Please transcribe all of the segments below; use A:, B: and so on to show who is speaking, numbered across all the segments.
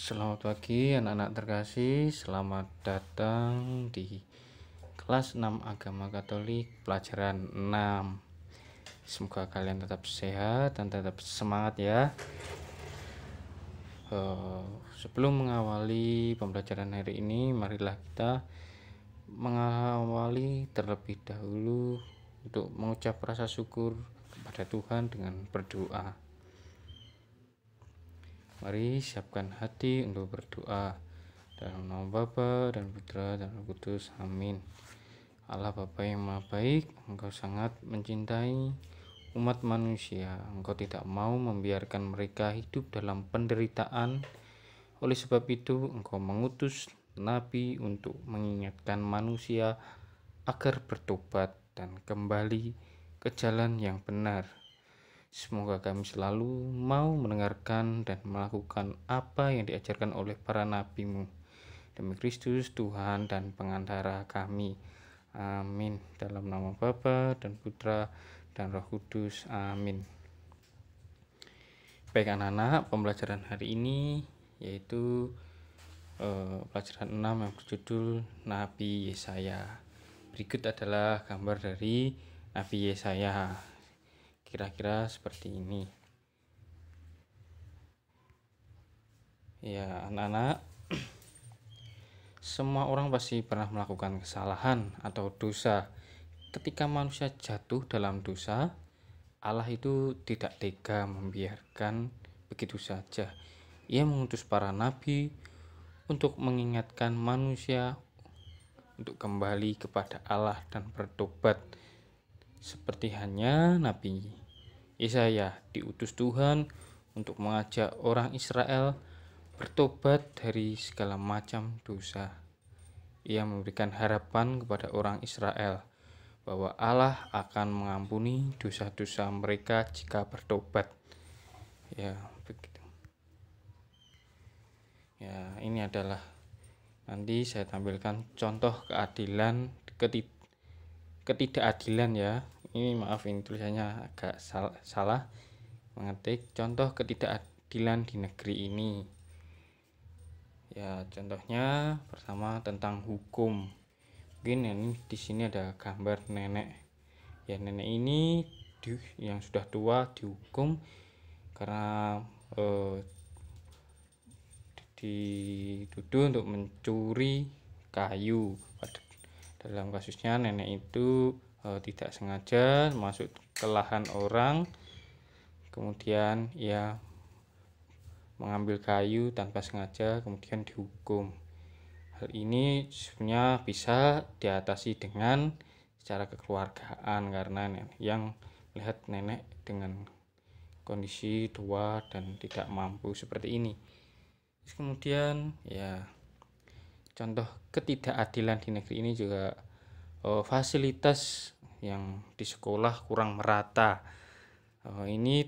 A: Selamat pagi anak-anak terkasih, selamat datang di kelas 6 Agama Katolik pelajaran 6. Semoga kalian tetap sehat dan tetap semangat ya. Sebelum mengawali pembelajaran hari ini, marilah kita mengawali terlebih dahulu untuk mengucap rasa syukur kepada Tuhan dengan berdoa. Mari siapkan hati untuk berdoa. Dalam nama Bapa dan Putra dan Roh Kudus. Amin. Allah Bapa yang Maha Baik, Engkau sangat mencintai umat manusia. Engkau tidak mau membiarkan mereka hidup dalam penderitaan. Oleh sebab itu, Engkau mengutus Nabi untuk mengingatkan manusia agar bertobat dan kembali ke jalan yang benar. Semoga kami selalu mau mendengarkan dan melakukan apa yang diajarkan oleh para nabi-Mu. Demi Kristus Tuhan dan pengantara kami. Amin. Dalam nama Bapa dan Putra dan Roh Kudus. Amin. Baik anak-anak, pembelajaran hari ini yaitu pelajaran 6 yang berjudul Nabi Yesaya. Berikut adalah gambar dari Nabi Yesaya. Kira-kira seperti ini. Ya anak-anak, semua orang pasti pernah melakukan kesalahan atau dosa. Ketika manusia jatuh dalam dosa, Allah itu tidak tega membiarkan begitu saja. Ia mengutus para nabi untuk mengingatkan manusia untuk kembali kepada Allah dan bertobat. Seperti hanya Nabi Yesaya diutus Tuhan untuk mengajak orang Israel bertobat dari segala macam dosa. Ia memberikan harapan kepada orang Israel bahwa Allah akan mengampuni dosa-dosa mereka jika bertobat. Ya, begitu. Ya, ini adalah nanti saya tampilkan contoh ketidakadilan ya. Ini maaf, ini tulisannya agak salah mengetik. Contoh ketidakadilan di negeri ini. Ya, contohnya pertama tentang hukum. Mungkin ini di sini ada gambar nenek. Ya, nenek ini yang sudah tua dihukum karena dituduh untuk mencuri kayu. Dalam kasusnya nenek itu tidak sengaja masuk ke lahan orang, kemudian ia mengambil kayu tanpa sengaja, kemudian dihukum. Hal ini sebenarnya bisa diatasi dengan secara kekeluargaan, karena yang melihat nenek dengan kondisi tua dan tidak mampu seperti ini. Kemudian ya, contoh ketidakadilan di negeri ini juga fasilitas yang di sekolah kurang merata. Ini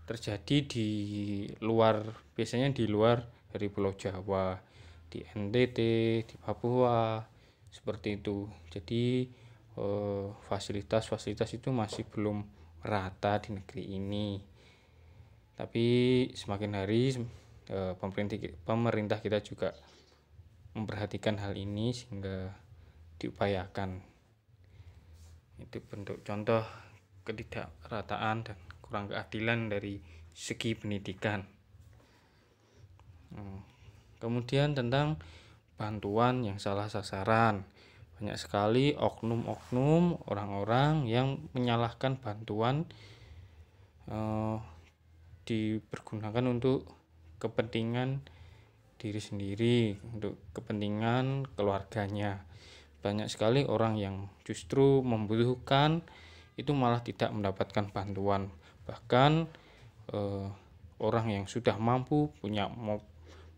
A: terjadi di luar, biasanya di luar dari Pulau Jawa, di NTT, di Papua, seperti itu. Jadi fasilitas itu masih belum merata di negeri ini. Tapi semakin hari pemerintah kita juga memperhatikan hal ini sehingga diupayakan. Itu bentuk contoh ketidakrataan dan kurang keadilan dari segi pendidikan. Kemudian tentang bantuan yang salah sasaran. Banyak sekali oknum-oknum orang-orang yang menyalahkan bantuan dipergunakan untuk kepentingan diri sendiri, untuk kepentingan keluarganya. Banyak sekali orang yang justru membutuhkan itu malah tidak mendapatkan bantuan. Bahkan orang yang sudah mampu, punya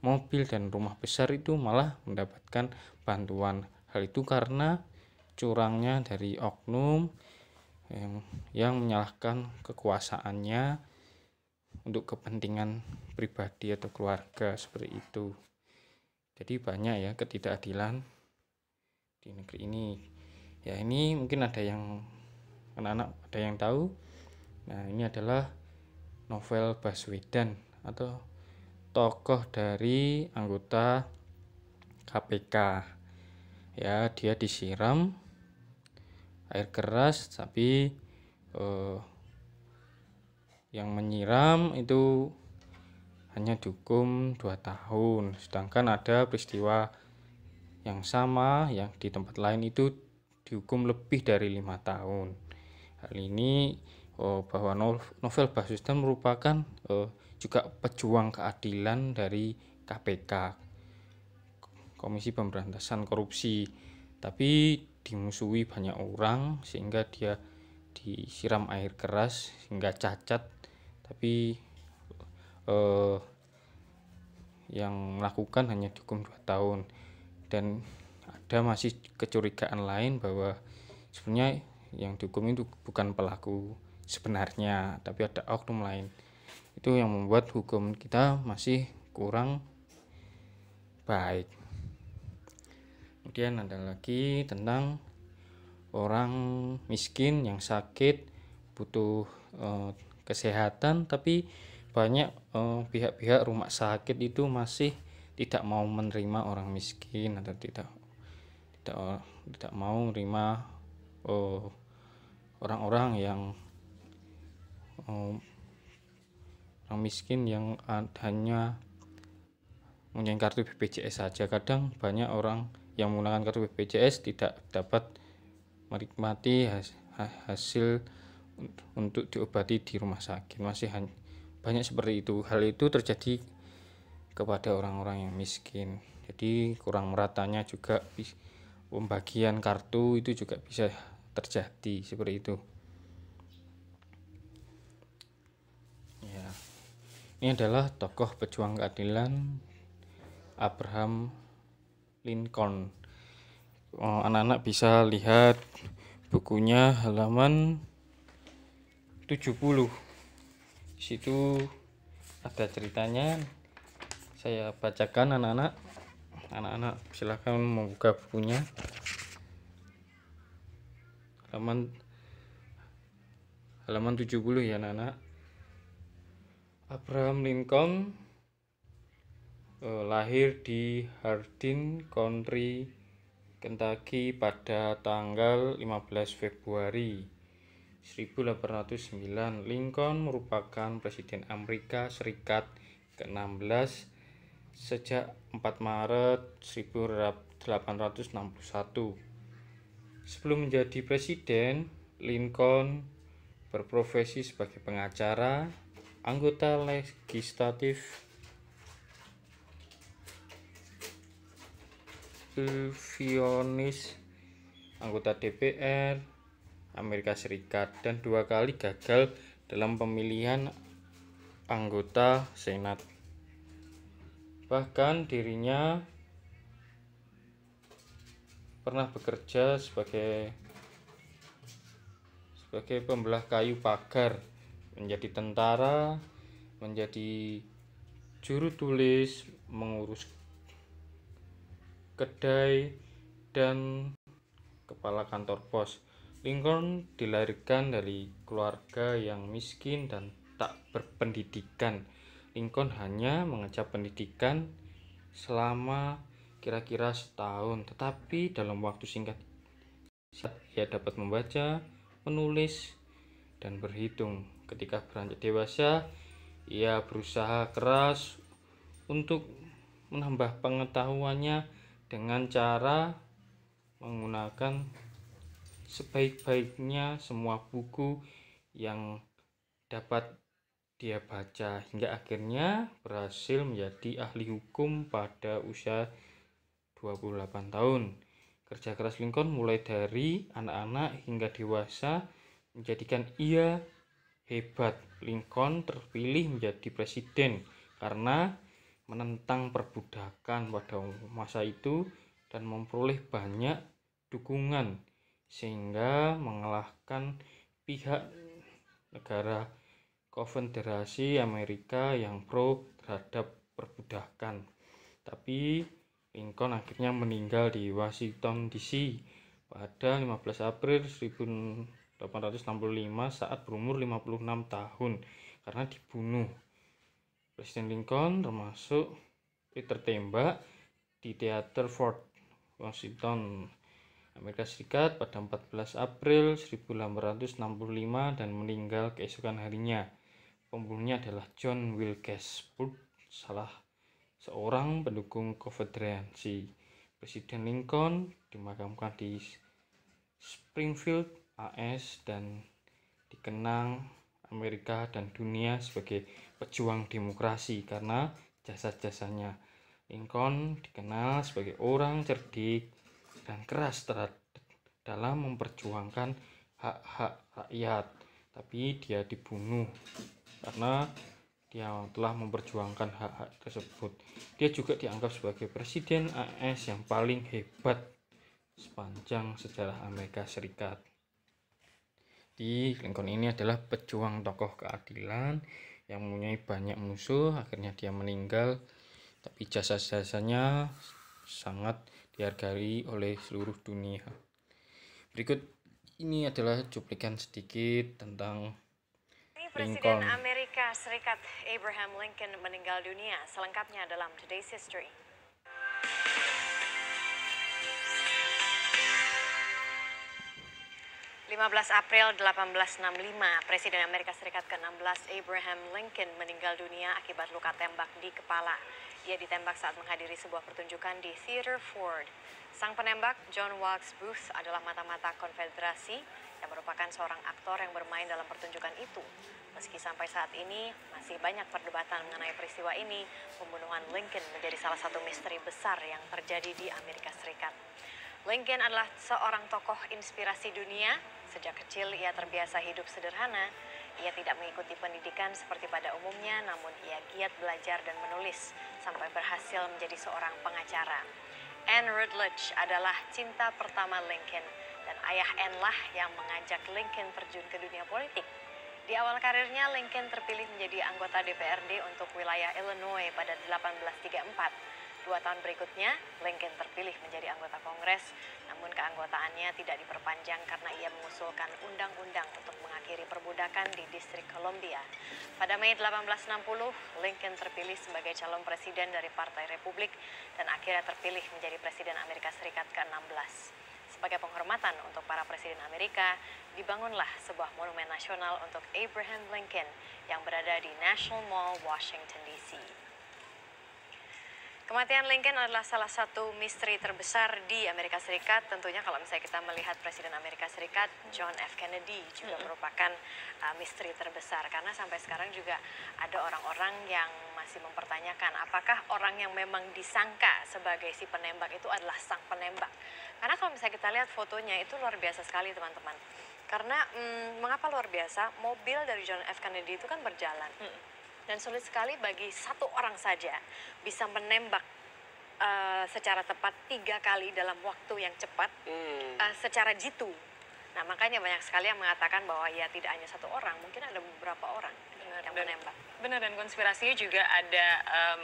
A: mobil dan rumah besar itu malah mendapatkan bantuan. Hal itu karena curangnya dari oknum yang menyalahkan kekuasaannya untuk kepentingan pribadi atau keluarga, seperti itu. Jadi banyak ya ketidakadilan di negeri ini. Ya, ini mungkin ada yang anak-anak ada yang tahu. Nah, ini adalah novel Baswedan atau tokoh dari anggota KPK. Ya, dia disiram air keras, tapi yang menyiram itu hanya dihukum 2 tahun. Sedangkan ada peristiwa yang sama yang di tempat lain itu dihukum lebih dari 5 tahun. Hal ini bahwa Novel Baswedan merupakan juga pejuang keadilan dari KPK, Komisi Pemberantasan Korupsi, tapi dimusuhi banyak orang sehingga dia disiram air keras hingga cacat, tapi yang melakukan hanya dihukum 2 tahun. Dan ada masih kecurigaan lain bahwa sebenarnya yang dihukum itu bukan pelaku sebenarnya, tapi ada oknum lain. Itu yang membuat hukum kita masih kurang baik. Kemudian ada lagi tentang orang miskin yang sakit butuh kesehatan, tapi banyak pihak-pihak rumah sakit itu masih tidak mau menerima orang miskin atau tidak mau menerima orang-orang yang orang miskin yang hanya mempunyai kartu BPJS saja. Kadang banyak orang yang menggunakan kartu BPJS tidak dapat menikmati hasil untuk diobati di rumah sakit. Masih banyak seperti itu. Hal itu terjadi kepada orang-orang yang miskin. Jadi kurang meratanya juga pembagian kartu itu juga bisa terjadi seperti itu. Ya, ini adalah tokoh pejuang keadilan Abraham Lincoln. Anak-anak bisa lihat bukunya halaman 70. Di situ ada ceritanya. Saya bacakan anak-anak. Anak-anak silakan membuka bukunya. Halaman 70 ya anak-anak. Abraham Lincoln lahir di Hardin County, Kentucky pada tanggal 15 Februari 1809. Lincoln merupakan Presiden Amerika Serikat ke-16 sejak 4 Maret 1861. Sebelum menjadi presiden, Lincoln berprofesi sebagai pengacara, anggota legislatif, revisionis, anggota DPR Amerika Serikat, dan 2 kali gagal dalam pemilihan anggota Senat. Bahkan dirinya pernah bekerja sebagai pembelah kayu pagar, menjadi tentara, menjadi juru tulis, mengurus kedai, dan kepala kantor pos. Lincoln dilahirkan dari keluarga yang miskin dan tak berpendidikan. Lincoln hanya mengenyam pendidikan selama kira-kira setahun, tetapi dalam waktu singkat ia dapat membaca, menulis, dan berhitung. Ketika beranjak dewasa, ia berusaha keras untuk menambah pengetahuannya dengan cara menggunakan sebaik-baiknya semua buku yang dapat dia baca, hingga akhirnya berhasil menjadi ahli hukum pada usia 28 tahun. Kerja keras Lincoln mulai dari anak-anak hingga dewasa menjadikan ia hebat. Lincoln terpilih menjadi presiden karena menentang perbudakan pada masa itu dan memperoleh banyak dukungan sehingga mengalahkan pihak negara Konfederasi Amerika yang pro terhadap perbudakan. Tapi Lincoln akhirnya meninggal di Washington DC pada 15 April 1865 saat berumur 56 tahun karena dibunuh Presiden Lincoln tertembak di Teater Fort Washington, Amerika Serikat pada 14 April 1865 dan meninggal keesokan harinya. Pembunuhnya adalah John Wilkes Booth, salah seorang pendukung Konfederasi. Presiden Lincoln dimakamkan di Springfield, AS, dan dikenang Amerika dan dunia sebagai pejuang demokrasi karena jasa-jasanya. Lincoln dikenal sebagai orang cerdik dan keras dalam memperjuangkan hak-hak rakyat, tapi dia dibunuh karena dia telah memperjuangkan hak-hak tersebut. Dia juga dianggap sebagai presiden AS yang paling hebat sepanjang sejarah Amerika Serikat. Di Lincoln ini adalah pejuang tokoh keadilan yang mempunyai banyak musuh, akhirnya dia meninggal, tapi jasa-jasanya sangat dihargai oleh seluruh dunia. Berikut ini adalah cuplikan sedikit tentang
B: Presiden Amerika Serikat Abraham Lincoln meninggal dunia. Selengkapnya dalam Today's History. 15 April 1865, Presiden Amerika Serikat ke-16 Abraham Lincoln meninggal dunia akibat luka tembak di kepala. Ia ditembak saat menghadiri sebuah pertunjukan di Theater Ford. Sang penembak, John Wilkes Booth, adalah mata-mata Konfederasi yang merupakan seorang aktor yang bermain dalam pertunjukan itu. Meski sampai saat ini masih banyak perdebatan mengenai peristiwa ini, pembunuhan Lincoln menjadi salah satu misteri besar yang terjadi di Amerika Serikat. Lincoln adalah seorang tokoh inspirasi dunia. Sejak kecil ia terbiasa hidup sederhana. Ia tidak mengikuti pendidikan seperti pada umumnya, namun ia giat belajar dan menulis sampai berhasil menjadi seorang pengacara. Anne Rutledge adalah cinta pertama Lincoln, dan ayah Anne lah yang mengajak Lincoln terjun ke dunia politik. Di awal karirnya, Lincoln terpilih menjadi anggota DPRD untuk wilayah Illinois pada 1834. 2 tahun berikutnya, Lincoln terpilih menjadi anggota Kongres, namun keanggotaannya tidak diperpanjang karena ia mengusulkan undang-undang untuk mengakhiri perbudakan di Distrik Columbia. Pada Mei 1860, Lincoln terpilih sebagai calon presiden dari Partai Republik dan akhirnya terpilih menjadi Presiden Amerika Serikat ke-16. Sebagai penghormatan untuk para presiden Amerika, dibangunlah sebuah monumen nasional untuk Abraham Lincoln yang berada di National Mall, Washington, D.C. Kematian Lincoln adalah salah satu misteri terbesar di Amerika Serikat. Tentunya kalau misalnya kita melihat Presiden Amerika Serikat, John F. Kennedy juga merupakan misteri terbesar. Karena sampai sekarang juga ada orang-orang yang masih mempertanyakan apakah orang yang memang disangka sebagai si penembak itu adalah sang penembak. Karena kalau misalnya kita lihat fotonya itu luar biasa sekali teman-teman. Karena mengapa luar biasa? Mobil dari John F. Kennedy itu kan berjalan. Dan sulit sekali bagi satu orang saja bisa menembak secara tepat 3 kali dalam waktu yang cepat secara jitu. Nah makanya banyak sekali yang mengatakan bahwa ya tidak hanya satu orang, mungkin ada beberapa orang yang menembak.
C: Benar, dan konspirasinya juga ada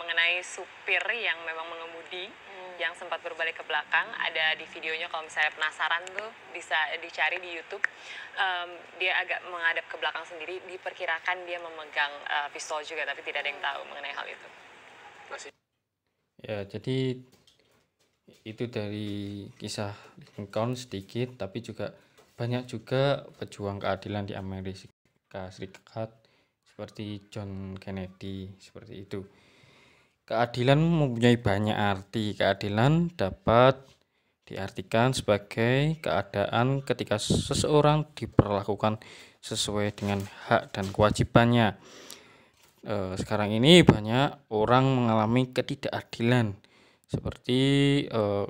C: mengenai supir yang memang mengemudi yang sempat berbalik ke belakang. Ada di videonya, kalau misalnya penasaran tuh bisa dicari di YouTube. Dia agak menghadap ke belakang sendiri, diperkirakan dia memegang pistol juga, tapi tidak ada yang tahu mengenai hal itu.
A: Ya, jadi itu dari kisah Lincoln sedikit, tapi juga banyak juga pejuang keadilan di Amerika Serikat seperti John Kennedy, seperti itu. Keadilan mempunyai banyak arti. Keadilan dapat diartikan sebagai keadaan ketika seseorang diperlakukan sesuai dengan hak dan kewajibannya. Sekarang ini banyak orang mengalami ketidakadilan seperti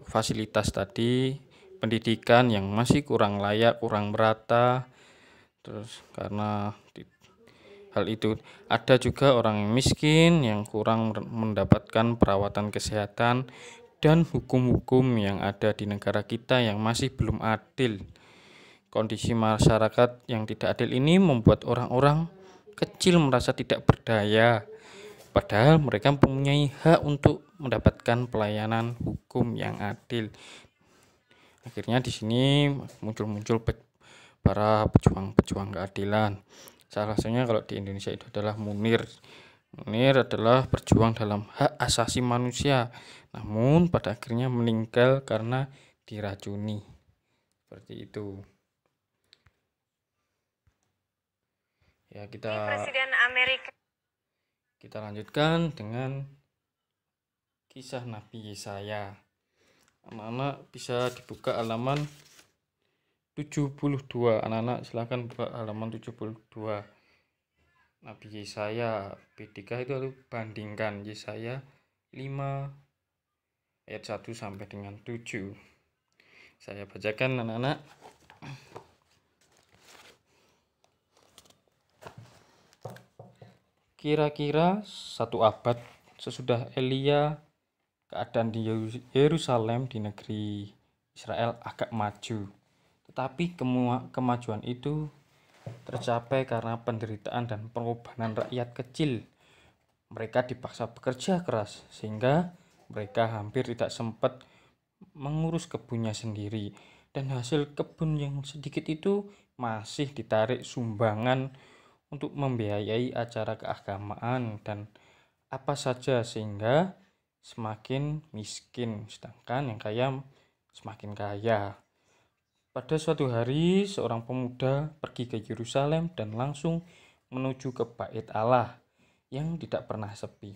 A: fasilitas tadi, pendidikan yang masih kurang layak, kurang merata. Terus karena hal itu ada juga orang yang miskin yang kurang mendapatkan perawatan kesehatan dan hukum-hukum yang ada di negara kita yang masih belum adil. Kondisi masyarakat yang tidak adil ini membuat orang-orang kecil merasa tidak berdaya, padahal mereka mempunyai hak untuk mendapatkan pelayanan hukum yang adil. Akhirnya di sini muncul para pejuang-pejuang keadilan. Salah satunya kalau di Indonesia itu adalah Munir. Munir adalah berjuang dalam hak asasi manusia, namun pada akhirnya meninggal karena diracuni. Seperti itu. Ya,
B: Presiden Amerika.
A: kita lanjutkan dengan kisah Nabi Yesaya. Anak-anak bisa dibuka halaman 72. Anak-anak silakan buka halaman 72. Nabi Yesaya B3 itu lalu bandingkan Yesaya 5 ayat 1 sampai dengan 7. Saya bacakan anak-anak. Kira-kira 1 abad sesudah Elia, keadaan di Yerusalem di negeri Israel agak maju. Tetapi kemajuan itu tercapai karena penderitaan dan pengorbanan rakyat kecil. Mereka dipaksa bekerja keras sehingga mereka hampir tidak sempat mengurus kebunnya sendiri, dan hasil kebun yang sedikit itu masih ditarik sumbangan untuk membiayai acara keagamaan dan apa saja, sehingga semakin miskin sedangkan yang kaya semakin kaya. Pada suatu hari, seorang pemuda pergi ke Yerusalem dan langsung menuju ke Bait Allah yang tidak pernah sepi.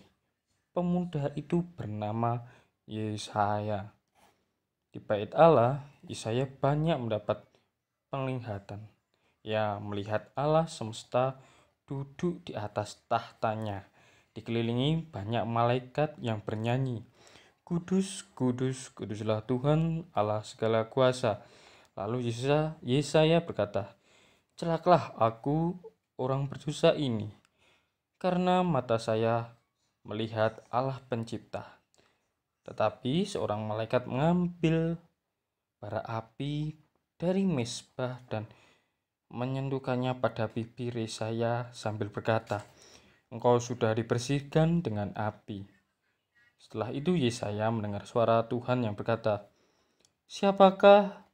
A: Pemuda itu bernama Yesaya. Di Bait Allah, Yesaya banyak mendapat penglihatan. Ia melihat Allah semesta duduk di atas tahtanya, dikelilingi banyak malaikat yang bernyanyi, "Kudus, kudus, kuduslah Tuhan Allah segala kuasa." Lalu Yesaya berkata, "Celakalah aku, orang berdosa ini, karena mata saya melihat Allah pencipta." Tetapi seorang malaikat mengambil bara api dari mezbah dan menyentuhkannya pada bibir Yesaya sambil berkata, "Engkau sudah dibersihkan dengan api." Setelah itu Yesaya mendengar suara Tuhan yang berkata, "Siapakah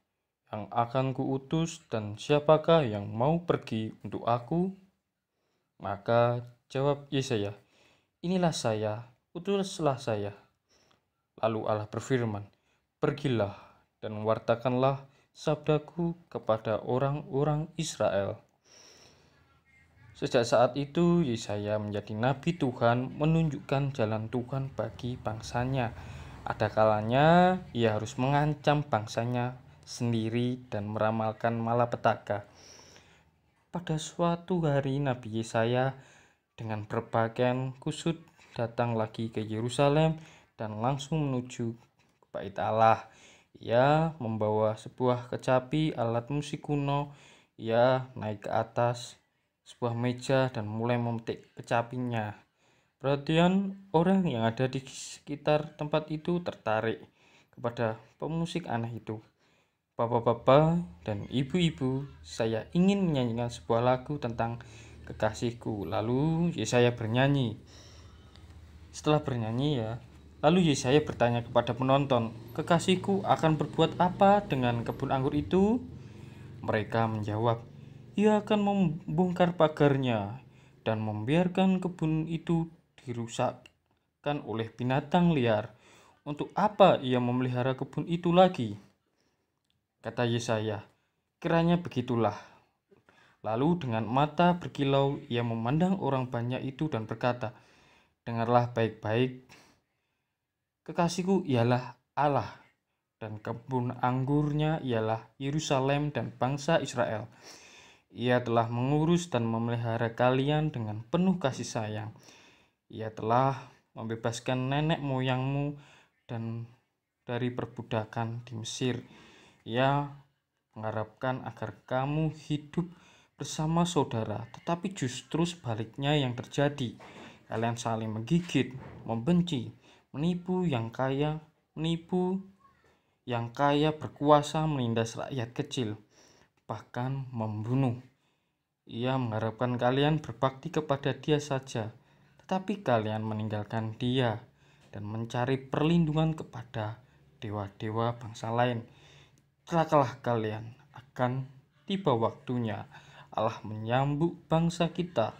A: yang akan kuutus dan siapakah yang mau pergi untuk aku?" Maka jawab Yesaya, "Inilah saya, utuslah saya." Lalu Allah berfirman, "Pergilah dan wartakanlah sabdaku kepada orang-orang Israel." Sejak saat itu Yesaya menjadi nabi Tuhan, menunjukkan jalan Tuhan bagi bangsanya. Ada kalanya ia harus mengancam bangsanya sendiri dan meramalkan malapetaka. Pada suatu hari Nabi Yesaya dengan berpakaian kusut datang lagi ke Yerusalem dan langsung menuju ke Bait Allah. Ia membawa sebuah kecapi alat musik kuno. Ia naik ke atas sebuah meja dan mulai memetik kecapinya. Perhatian orang yang ada di sekitar tempat itu tertarik kepada pemusik aneh itu. "Bapak-bapak dan ibu-ibu, saya ingin menyanyikan sebuah lagu tentang kekasihku." Lalu Yesaya bernyanyi. Setelah bernyanyi lalu Yesaya bertanya kepada penonton, "Kekasihku akan berbuat apa dengan kebun anggur itu?" Mereka menjawab, "Ia akan membongkar pagarnya dan membiarkan kebun itu dirusakkan oleh binatang liar. Untuk apa ia memelihara kebun itu lagi?" Kata Yesaya, "Kiranya begitulah." Lalu dengan mata berkilau ia memandang orang banyak itu dan berkata, "Dengarlah baik-baik. Kekasihku ialah Allah, dan kebun anggurnya ialah Yerusalem dan bangsa Israel. Ia telah mengurus dan memelihara kalian dengan penuh kasih sayang. Ia telah membebaskan nenek moyangmu dan dari perbudakan di Mesir. Ia mengharapkan agar kamu hidup bersama saudara, tetapi justru sebaliknya yang terjadi. Kalian saling menggigit, membenci, menipu yang kaya berkuasa menindas rakyat kecil, bahkan membunuh. Ia mengharapkan kalian berbakti kepada Dia saja, tetapi kalian meninggalkan Dia dan mencari perlindungan kepada dewa-dewa bangsa lain. Celakalah kalian, akan tiba waktunya Allah menyambut bangsa kita.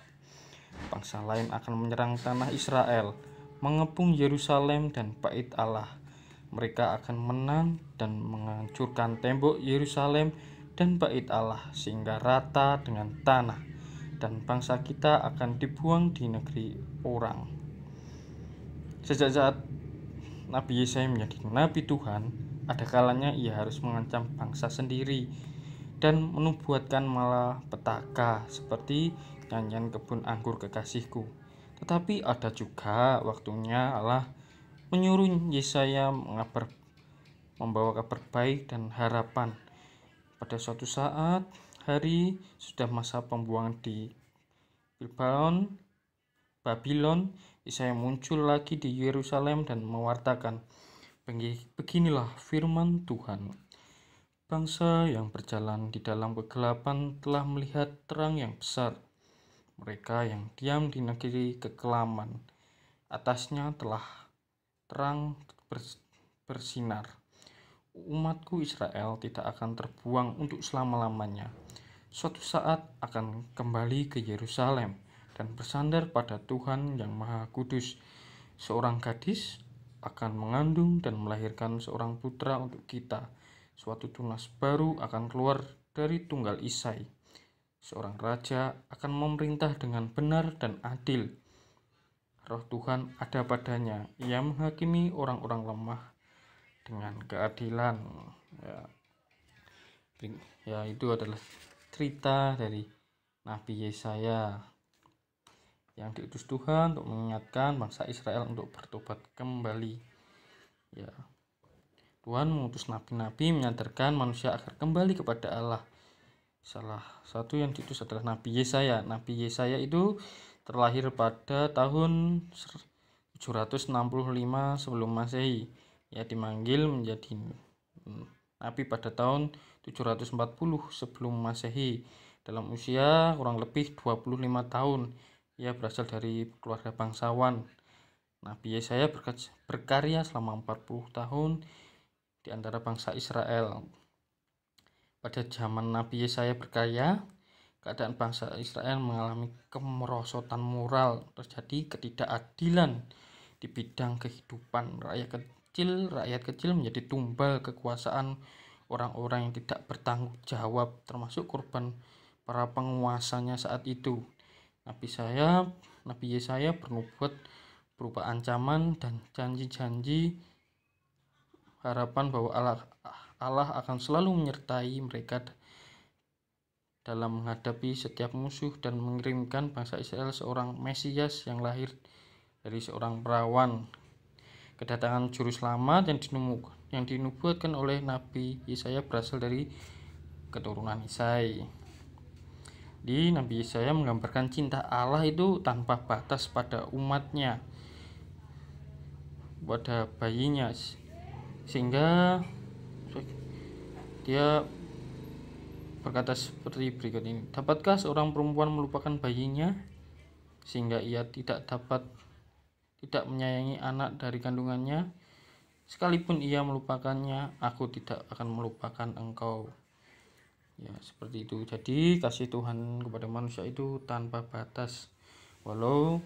A: Bangsa lain akan menyerang tanah Israel, mengepung Yerusalem dan Bait Allah. Mereka akan menang dan menghancurkan tembok Yerusalem dan Bait Allah sehingga rata dengan tanah, dan bangsa kita akan dibuang di negeri orang. Sejak saat Nabi Yesaya menjadi Nabi Tuhan, ada kalanya ia harus mengancam bangsa sendiri dan menubuatkan malapetaka seperti nyanyian kebun anggur kekasihku. Tetapi ada juga waktunya Allah menyuruh Yesaya membawa kabar baik dan harapan. Pada suatu saat hari sudah masa pembuangan di Babylon, Yesaya muncul lagi di Yerusalem dan mewartakan, beginilah firman Tuhan. Bangsa yang berjalan di dalam kegelapan telah melihat terang yang besar. Mereka yang diam di negeri kekelaman, atasnya telah terang bersinar. Umatku Israel tidak akan terbuang untuk selama-lamanya. Suatu saat akan kembali ke Yerusalem dan bersandar pada Tuhan yang Maha Kudus. Seorang gadis akan mengandung dan melahirkan seorang putra untuk kita. Suatu tunas baru akan keluar dari tunggal Isai. Seorang raja akan memerintah dengan benar dan adil. Roh Tuhan ada padanya. Ia menghakimi orang-orang lemah dengan keadilan. Ya, itu adalah cerita dari Nabi Yesaya yang diutus Tuhan untuk mengingatkan bangsa Israel untuk bertobat kembali. Ya, Tuhan mengutus nabi-nabi menyadarkan manusia agar kembali kepada Allah. Salah satu yang diutus adalah Nabi Yesaya. Nabi Yesaya itu terlahir pada tahun 765 sebelum Masehi. Ia dimanggil menjadi nabi pada tahun 740 sebelum Masehi. Dalam usia kurang lebih 25 tahun, ia berasal dari keluarga bangsawan. Nabi Yesaya berkarya selama 40 tahun di antara bangsa Israel. Pada zaman Nabi Yesaya berkarya, keadaan bangsa Israel mengalami kemerosotan moral, terjadi ketidakadilan di bidang kehidupan. Rakyat kecil menjadi tumbal kekuasaan orang-orang yang tidak bertanggung jawab, termasuk korban para penguasanya saat itu. Nabi Yesaya bernubuat berupa ancaman dan janji-janji harapan bahwa Allah akan selalu menyertai mereka dalam menghadapi setiap musuh dan mengirimkan bangsa Israel seorang Mesias yang lahir dari seorang perawan. Kedatangan juru selamat yang dinubuatkan oleh Nabi Yesaya berasal dari keturunan Isai. Di Nabi Yesaya menggambarkan cinta Allah itu tanpa batas pada umatnya, pada bayinya, sehingga dia berkata seperti berikut ini, dapatkah seorang perempuan melupakan bayinya sehingga ia tidak menyayangi anak dari kandungannya? Sekalipun ia melupakannya, aku tidak akan melupakan engkau. Ya, seperti itu. Jadi kasih Tuhan kepada manusia itu tanpa batas. Walau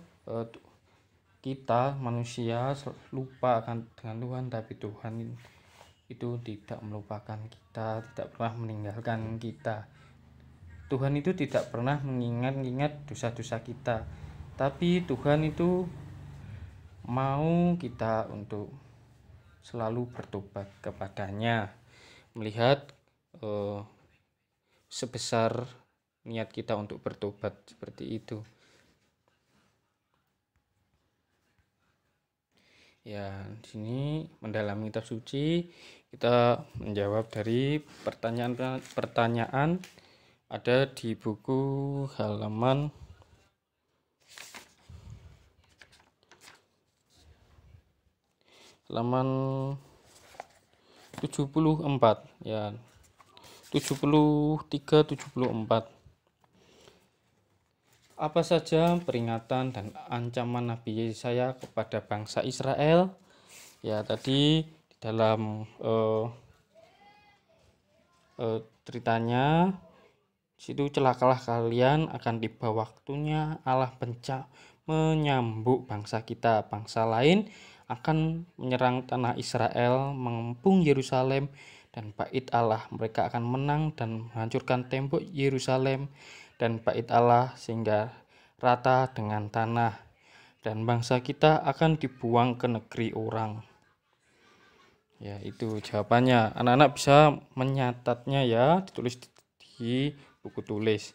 A: kita manusia lupa dengan Tuhan, tapi Tuhan itu tidak melupakan kita, tidak pernah meninggalkan kita. Tuhan itu tidak pernah mengingat dosa-dosa kita, tapi Tuhan itu mau kita untuk selalu bertobat kepadanya, melihat sebesar niat kita untuk bertobat seperti itu. Ya, di sini mendalami kitab suci kita menjawab dari pertanyaan ada di buku halaman 74 ya, 73-74. Apa saja peringatan dan ancaman Nabi Yesaya kepada bangsa Israel? Ya, tadi di dalam ceritanya Situ celakalah kalian, akan tiba waktunya Allah menyambuk bangsa kita. Bangsa lain akan menyerang tanah Israel, mengepung Yerusalem dan bait Allah. Mereka akan menang dan menghancurkan tembok Yerusalem dan bait Allah sehingga rata dengan tanah. Dan bangsa kita akan dibuang ke negeri orang. Ya, itu jawabannya. Anak-anak bisa menyatatnya ya, ditulis di buku tulis.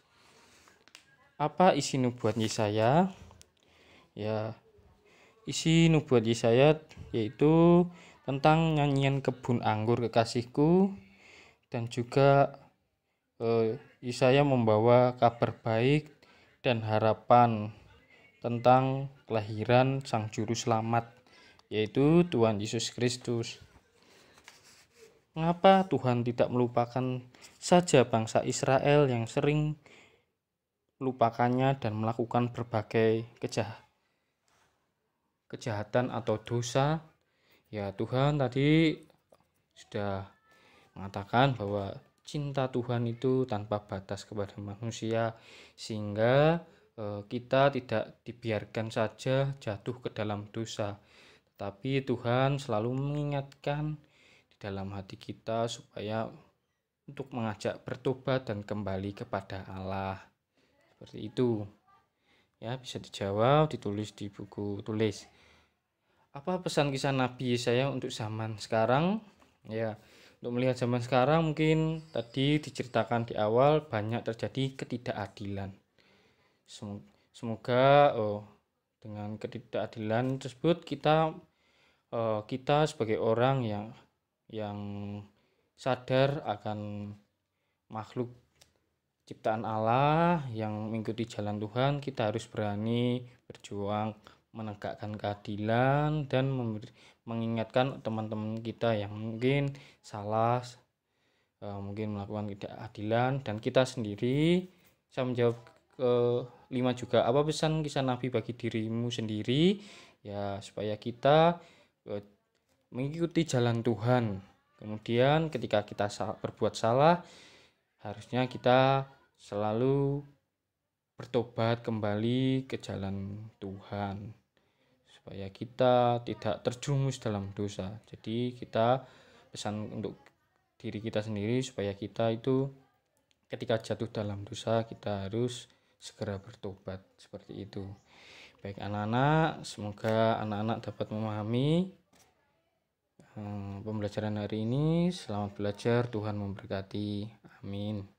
A: Apa isi nubuat Yesaya? Ya, isi nubuat Yesaya yaitu tentang nyanyian kebun anggur kekasihku, dan juga Yesaya membawa kabar baik dan harapan tentang kelahiran Sang Juru Selamat, yaitu Tuhan Yesus Kristus. Mengapa Tuhan tidak melupakan saja bangsa Israel yang sering melupakannya dan melakukan berbagai kejahatan atau dosa? Ya, Tuhan tadi sudah mengatakan bahwa cinta Tuhan itu tanpa batas kepada manusia, sehingga kita tidak dibiarkan saja jatuh ke dalam dosa, tetapi Tuhan selalu mengingatkan di dalam hati kita supaya untuk mengajak bertobat dan kembali kepada Allah. Seperti itu ya, bisa dijawab, ditulis di buku tulis. Apa pesan kisah Nabi Yesaya untuk zaman sekarang? Ya, untuk melihat zaman sekarang, mungkin tadi diceritakan di awal banyak terjadi ketidakadilan. Semoga dengan ketidakadilan tersebut kita sebagai orang yang sadar akan makhluk ciptaan Allah yang mengikuti jalan Tuhan, kita harus berani berjuang menegakkan keadilan dan mengingatkan teman-teman kita yang mungkin salah, mungkin melakukan ketidakadilan, dan kita sendiri. Saya menjawab kelima juga, apa pesan kisah Nabi bagi dirimu sendiri? Ya, supaya kita mengikuti jalan Tuhan. Kemudian ketika kita berbuat salah, harusnya kita selalu bertobat kembali ke jalan Tuhan, supaya kita tidak terjerumus dalam dosa. Jadi kita pesan untuk diri kita sendiri supaya kita itu ketika jatuh dalam dosa kita harus segera bertobat, seperti itu. Baik anak-anak, semoga anak-anak dapat memahami pembelajaran hari ini. Selamat belajar, Tuhan memberkati. Amin.